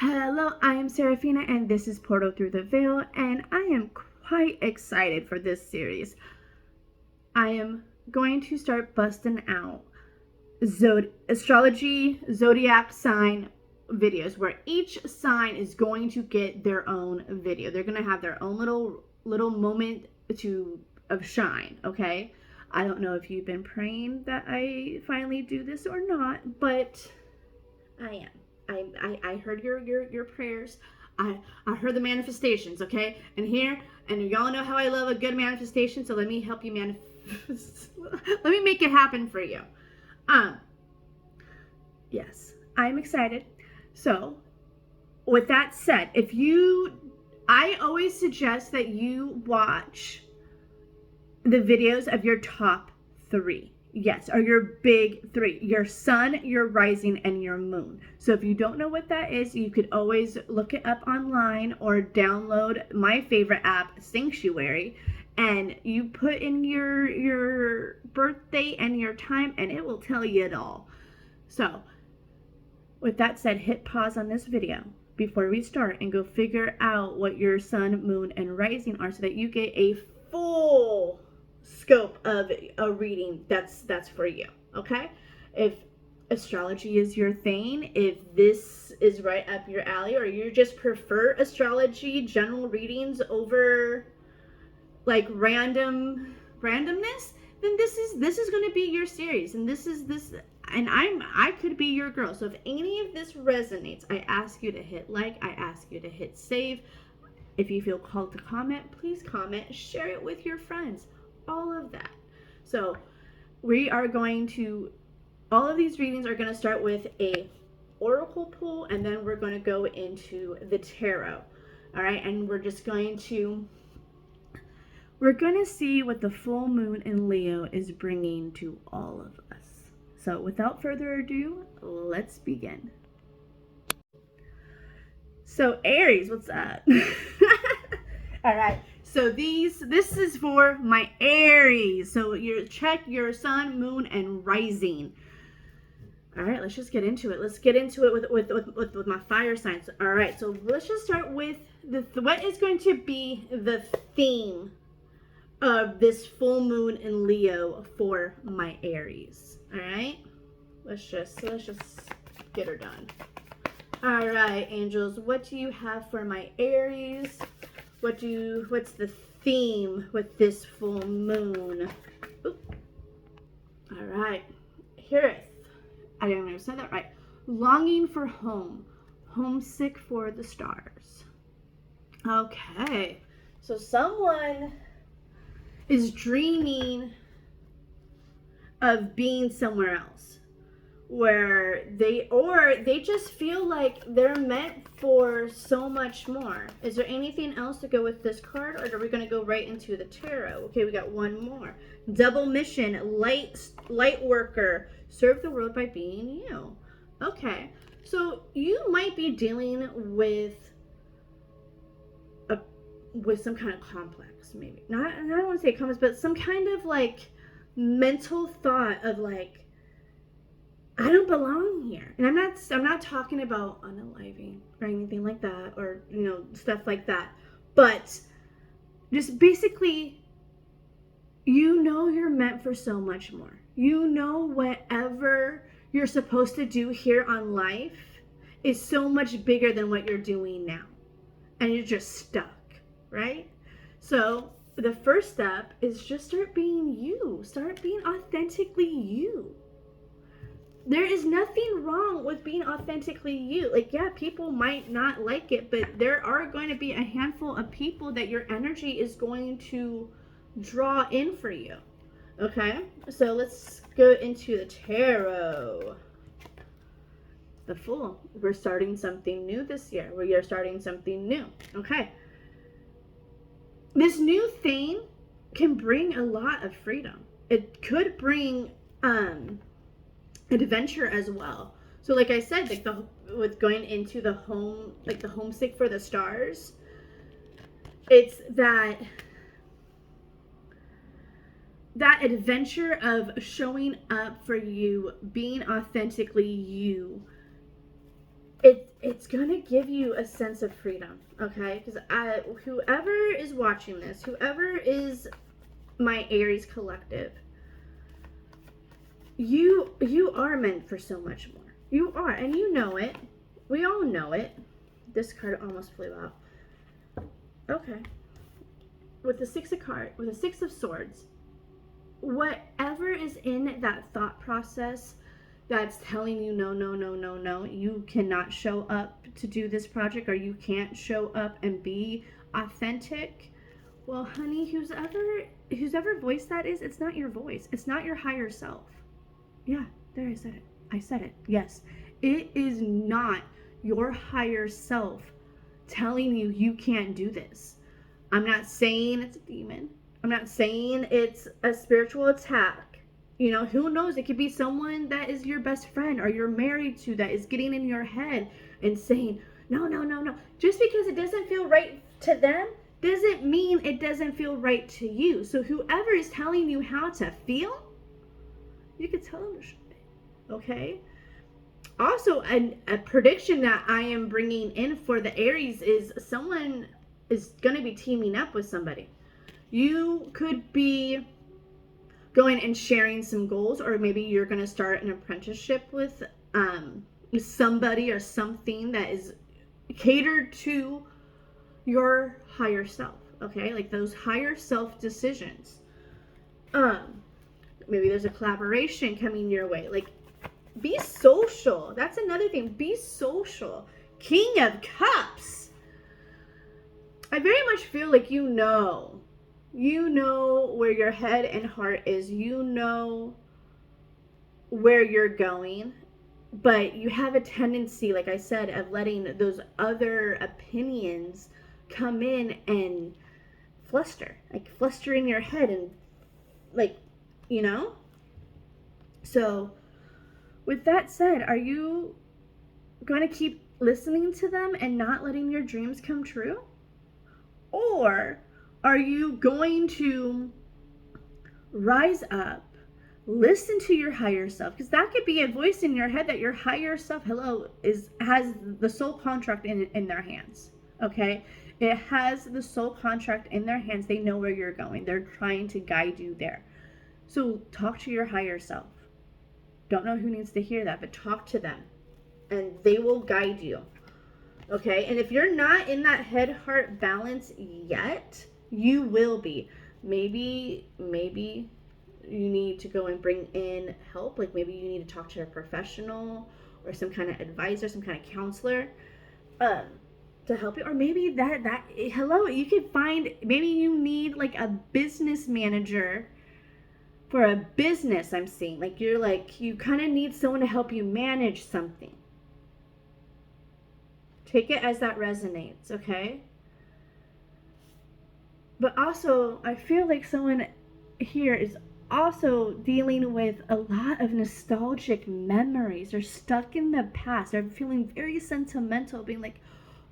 Hello, I am Serafina and this is Portal Through the Veil, and I am quite excited for this series. I am going to start busting out astrology zodiac sign videos where each sign is going to get their own video. They're going to have their own little moment of shine, okay? I don't know if you've been praying that I finally do this or not, but I am. I heard your prayers. I heard the manifestations, okay? And y'all know how I love a good manifestation, so let me help you manifest. Let me make it happen for you. Yes, I'm excited. So, with that said, I always suggest that you watch the videos of your top 3. Yes, or your big 3, your sun, your rising, and your moon. So if you don't know what that is, you could always look it up online or download my favorite app, Sanctuary, and you put in your birthday and your time, and it will tell you it all. So with that said, hit pause on this video before we start and go figure out what your sun, moon, and rising are so that you get a full scope of a reading that's for you. Okay, if astrology is your thing, if this is right up your alley, or you just prefer astrology general readings over like randomness, then this is going to be your series, and this and I could be your girl. So if any of this resonates, I ask you to hit like, I ask you to hit save. If you feel called to comment, please comment, share it with your friends, all of that. So we are going to, all of these readings are going to start with a oracle pull, and then we're going to go into the tarot. All right, and we're going to see what the full moon in Leo is bringing to all of us. So without further ado, let's begin. So Aries, what's up? All right. So this is for my Aries. So check your sun, moon, and rising. All right, let's just get into it. Let's get into it with my fire signs. All right. So let's just start with what is going to be the theme of this full moon in Leo for my Aries. All right. Let's just get her done. All right, angels, what do you have for my Aries? What's the theme with this full moon? Oop. All right, heareth. I don't know if I said that right. Longing for home, homesick for the stars. Okay, so someone is dreaming of being somewhere else, where they just feel like they're meant for so much more. Is there anything else to go with this card, or are we going to go right into the tarot? Okay, we got one more. Double mission, light worker, serve the world by being you. Okay, so you might be dealing with some kind of complex, maybe not. I don't want to say complex, but some kind of like mental thought of like, I don't belong here. And I'm not talking about unaliving or anything like that, or stuff like that. But just basically, you're meant for so much more. Whatever you're supposed to do here on life is so much bigger than what you're doing now. And you're just stuck, right? So the first step is just start being you. Start being authentically you. There is nothing wrong with being authentically you. Like, yeah, people might not like it, but there are going to be a handful of people that your energy is going to draw in for you. Okay? So let's go into the tarot. The Fool. We're starting something new this year. We are starting something new. Okay. This new thing can bring a lot of freedom. It could bring adventure as well. So like I said, like with going into the home, like the homesick for the stars, it's that adventure of showing up for you, being authentically you. It's it's gonna give you a sense of freedom, okay? Because whoever is watching this, whoever is my Aries collective, you are meant for so much more. You are, and you know it. We all know it. This card almost flew out. Okay. With the Six of Swords, whatever is in that thought process that's telling you no, no, no, no, no, you cannot show up to do this project, or you can't show up and be authentic. Well, honey, whoever voice that is, it's not your voice. It's not your higher self. Yeah, there, I said it. I said it. Yes. It is not your higher self telling you you can't do this. I'm not saying it's a demon. I'm not saying it's a spiritual attack. You know, who knows? It could be someone that is your best friend or you're married to that is getting in your head and saying, no, no, no, no. Just because it doesn't feel right to them doesn't mean it doesn't feel right to you. So whoever is telling you how to feel, you could tell them to shut it. Okay? Also, a prediction that I am bringing in for the Aries is someone is going to be teaming up with somebody. You could be going and sharing some goals, or maybe you're going to start an apprenticeship with somebody or something that is catered to your higher self, okay? Like those higher self decisions. Maybe there's a collaboration coming your way. Like, be social. That's another thing. Be social. King of Cups. I very much feel like you know where your head and heart is. You know where you're going, but you have a tendency, like I said, of letting those other opinions come in and fluster in your head, and like, you know? So with that said, are you going to keep listening to them and not letting your dreams come true? Or are you going to rise up, listen to your higher self? Because that could be a voice in your head that your higher self, has the soul contract in their hands, okay? It has the soul contract in their hands. They know where you're going. They're trying to guide you there. So talk to your higher self. Don't know who needs to hear that, but talk to them, and they will guide you. Okay, and if you're not in that head-heart balance yet, you will be. Maybe you need to go and bring in help. Like maybe you need to talk to a professional or some kind of advisor, some kind of counselor, to help you. Or maybe that you could find, maybe you need like a business manager for a business. I'm seeing like you kind of need someone to help you manage something. Take it as that resonates, okay? But also, I feel like someone here is also dealing with a lot of nostalgic memories. They're stuck in the past. They're feeling very sentimental, being like,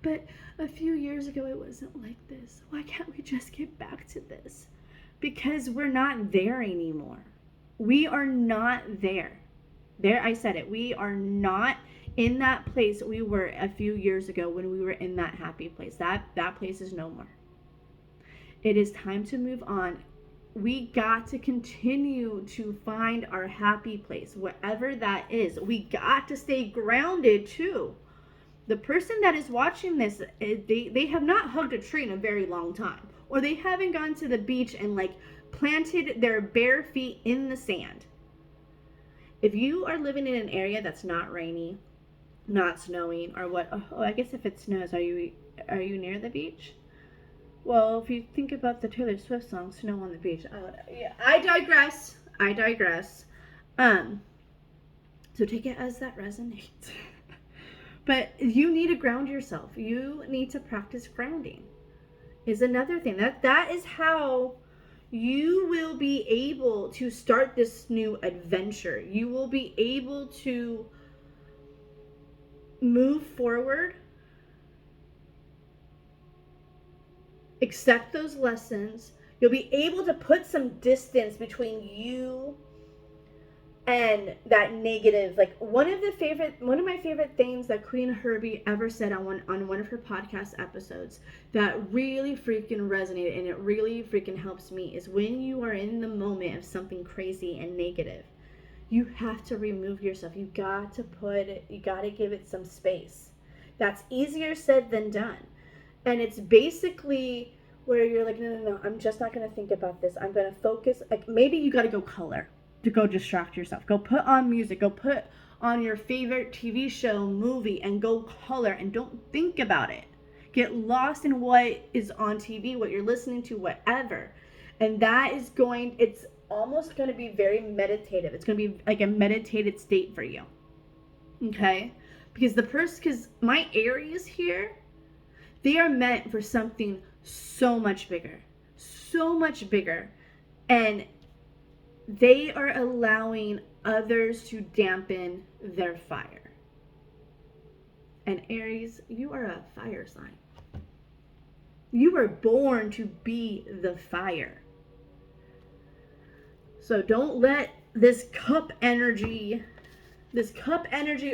but a few years ago it wasn't like this. Why can't we just get back to this? Because we're not there anymore. We are not there. There, I said it. We are not in that place we were a few years ago when we were in that happy place. That place is no more. It is time to move on. We got to continue to find our happy place, whatever that is. We got to stay grounded too. The person that is watching this, they have not hugged a tree in a very long time, or they haven't gone to the beach and like planted their bare feet in the sand. If you are living in an area that's not rainy, not snowing, or what? Oh, I guess if it snows, are you near the beach? Well, if you think about the Taylor Swift song "Snow on the Beach," yeah, I digress. So take it as that resonates. But you need to ground yourself. You need to practice grounding. Is another thing that is how you will be able to start this new adventure. You will be able to move forward, accept those lessons. You'll be able to put some distance between you and that negative. Like one of my favorite things that Queen Herbie ever said on one of her podcast episodes that really freaking resonated, and it really freaking helps me, is when you are in the moment of something crazy and negative, you have to remove yourself. You got to give it some space. That's easier said than done. And it's basically where you're like, no, I'm just not going to think about this. I'm going to focus. Like maybe you got to go color to go distract yourself. Go put on music. Go put on your favorite TV show, movie, and go color, and don't think about it. Get lost in what is on TV, what you're listening to, whatever. And it's almost going to be very meditative. It's going to be like a meditated state for you. Okay? Because my Aries here, they are meant for something so much bigger. So much bigger. And they are allowing others to dampen their fire. And Aries, you are a fire sign. You were born to be the fire. So don't let this cup energy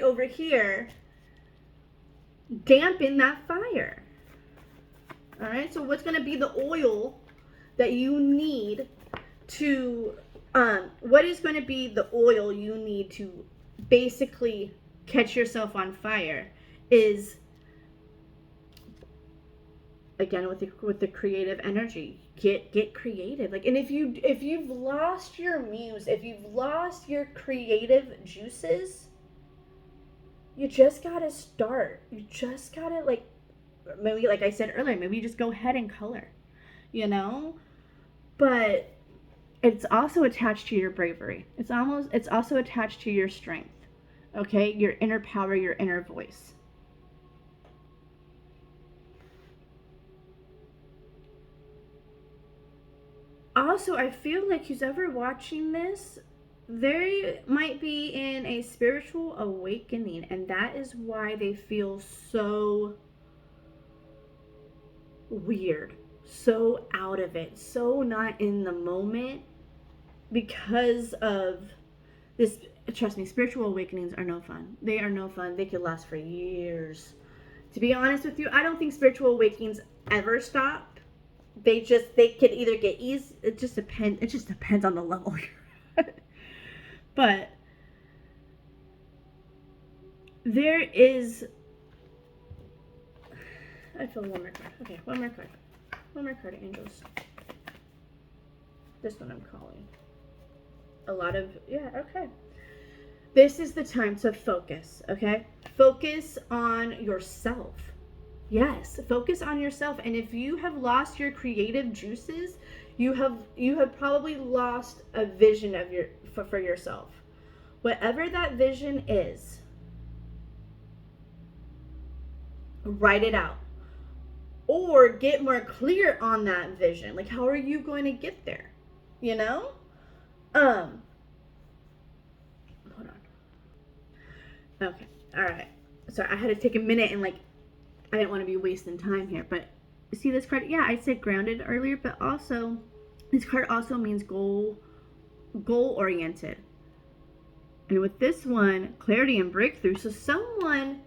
over here dampen that fire. All right, so what's going to be the oil that you need to, what is going to be the oil you need to basically catch yourself on fire is, again, with the creative energy, get creative. Like, and if you've lost your muse, if you've lost your creative juices, you just got to start. You just got to, like, maybe, like I said earlier, maybe you just go ahead and color, but it's also attached to your bravery. It's also attached to your strength. Okay, your inner power, your inner voice. Also, I feel like who's ever watching this, they might be in a spiritual awakening, and that is why they feel so weird, so out of it, so not in the moment, because of this. Trust me, spiritual awakenings are no fun. They are no fun. They could last for years. To be honest with you, I don't think spiritual awakenings ever stop. They could either get easy. It just depends on the level you're at. But there is, I feel one more card. Okay, one more card, angels. This one I'm calling. Okay. This is the time to focus, okay? Focus on yourself. Yes, focus on yourself. And if you have lost your creative juices, you have probably lost a vision for yourself. Whatever that vision is, write it out. Or get more clear on that vision. Like, how are you going to get there? Hold on. Okay. All right. Sorry, I had to take a minute and, like, I didn't want to be wasting time here. But see this card? Yeah, I said grounded earlier, but also this card also means goal oriented. And with this one, clarity and breakthrough. So someone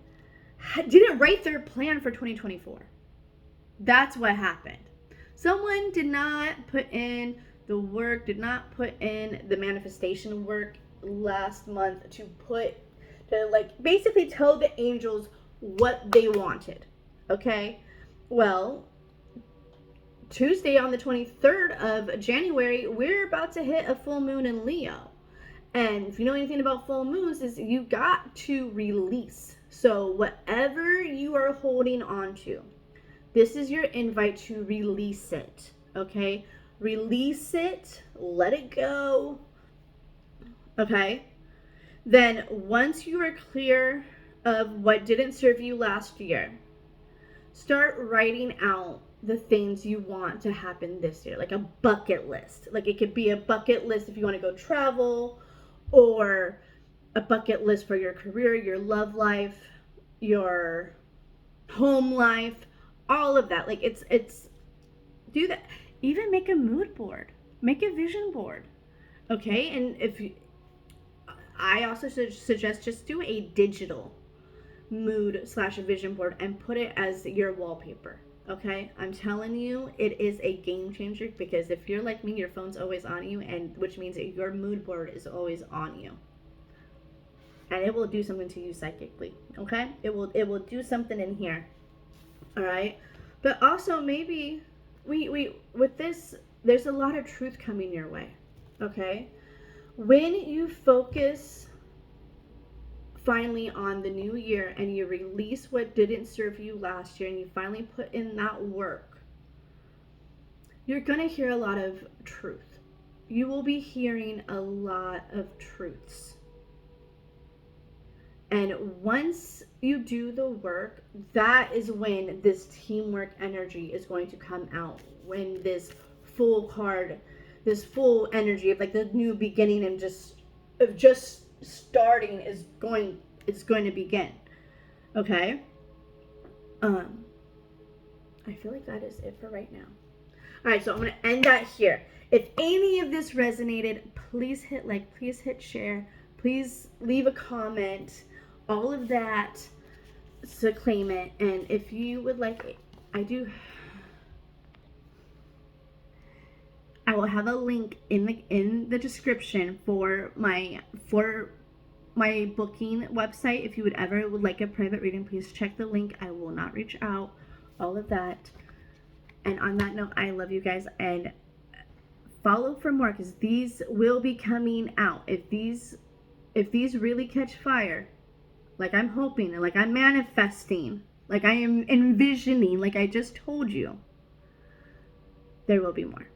didn't write their plan for 2024. That's what happened. Someone did not put in the work, did not put in the manifestation work last month to like basically tell the angels what they wanted. Okay? Well, Tuesday on the 23rd of January, we're about to hit a full moon in Leo. And if you know anything about full moons, is you got to release. So whatever you are holding on to, this is your invite to release it, okay? Release it, let it go, okay? Then once you are clear of what didn't serve you last year, start writing out the things you want to happen this year, like a bucket list. Like it could be a bucket list if you want to go travel, or a bucket list for your career, your love life, your home life, all of that. Like it's do that. Even make a mood board, make a vision board, okay? And if you, I also suggest just do a digital mood slash vision board and put it as your wallpaper. Okay, I'm telling you, it is a game changer, because if you're like me, your phone's always on you, and which means that your mood board is always on you, and it will do something to you psychically. Okay, it will do something in here. All right, but also maybe we with this, there's a lot of truth coming your way. Okay, when you focus finally on the new year and you release what didn't serve you last year and you finally put in that work, you're going to hear a lot of truth. You will be hearing a lot of truths. And once you do the work, that is when this teamwork energy is going to come out. When this full card, this full energy of like the new beginning and just starting is going to begin. Okay? I feel like that is it for right now. All right, so I'm going to end that here. If any of this resonated, please hit like, please hit share, please leave a comment, all of that to claim it. And if you would like, I will have a link in the description for my booking website. If you would like a private reading, please check the link. I will not reach out, all of that. And on that note, I love you guys, and follow for more, because these will be coming out. If these really catch fire, like I'm hoping, like I'm manifesting, like I am envisioning, like I just told you, there will be more.